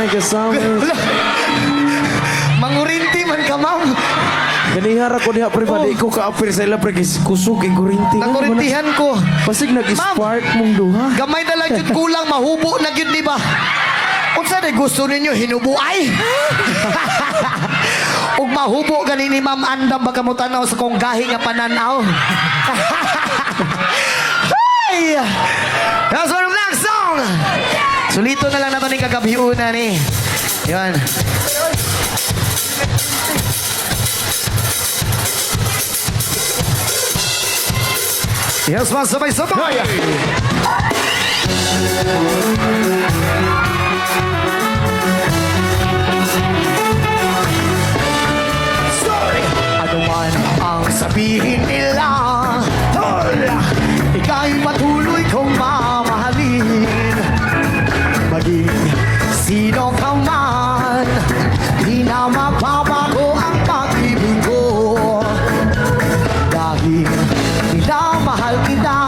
may kasama. Mangurinti man ka, ma'am. Kanihar ako niya pribadi ko ka-apir sa ila pre kusog kay kurinti. Nakurintihan ko. Pasig nag-spark mong duha. Gamay na lang yun kulang, mahubo na yun, di ba? Unsa na gusto ninyo, hinubuay? Ug mahubo gani ni Ma'am Andam baka mo tanaw sa kong gahi nga pananaw. Hey! That's one of the next song! Sulito na lang nato ni kagabiuna ni. Yan. Yes, mas sabay-sabay! Ano man ang sabihin nila, ika'y patuloy kong mamahalin. Maging sino ka man, di na magbabago ang pag-ibig ko. Dahil minamahal kita,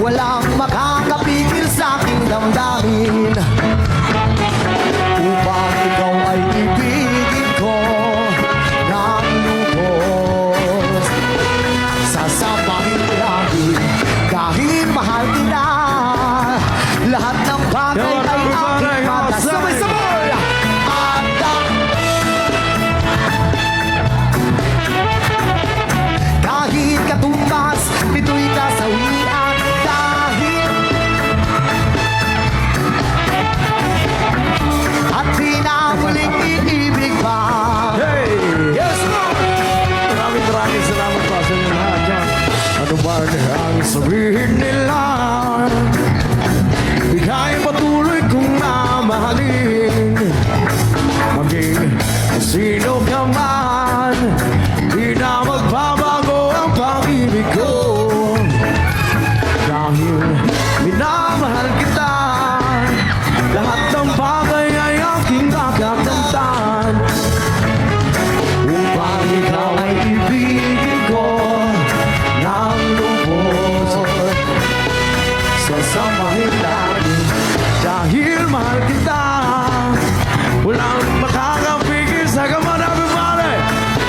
walang makakapigil sa aking damdamin. Upang ikaw ay ibigin ko ng lubos, sasabahin lagi kahit mahal kita. Lahat ng bagay ay aking mata. Sabay-sabay! Kahit katumbas, nito'y kasawian. Dahil at di na muling iibig pa. Hey! Yes, ma'am! Maraming salamat pa sa inyo lahat dyan. Ano ba ang sabihin nila? Ika'y patuloy kong mamahalin. Maging sino ka man, di na magbabago ang pag-ibig ko. Dahil minamahal kita, lahat ng bagay ay aking kakakamtan. Upang ikaw ay ibigin ko ng lubos, sasamahin lagi dahil mahal kita. Walang makakapigil sa gaman, everybody.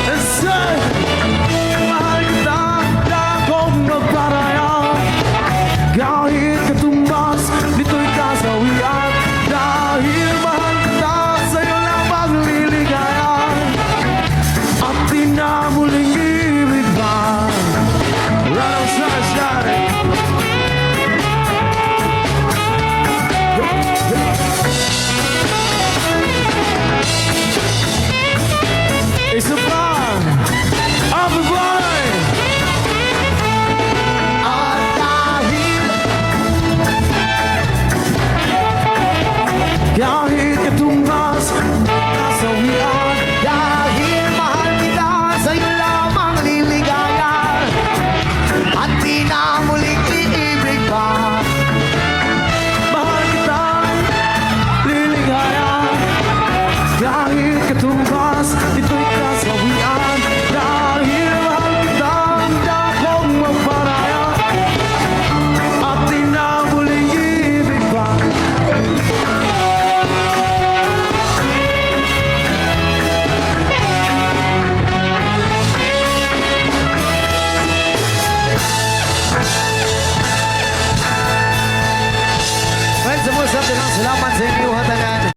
And say, mahal kita na akong magparaya. Kahit katumbas, nito'y kasawian. Dahil mahal kita, sa'yo lang magliligaya. At di na muling ibig ba? Right on sunshine. It's a plan. Everybody. At dahil Kahit katumbas, kasawian. dahil mahal kita, sa'yo lamang liligaya. At di na muling iibig pa. Mahal kita, liligaya. Kahit katumbas, ito'y kasawian. Dahil mahal kita, hindi akong magparaya. At di na muling ibig pa. Friends, sa mga salamat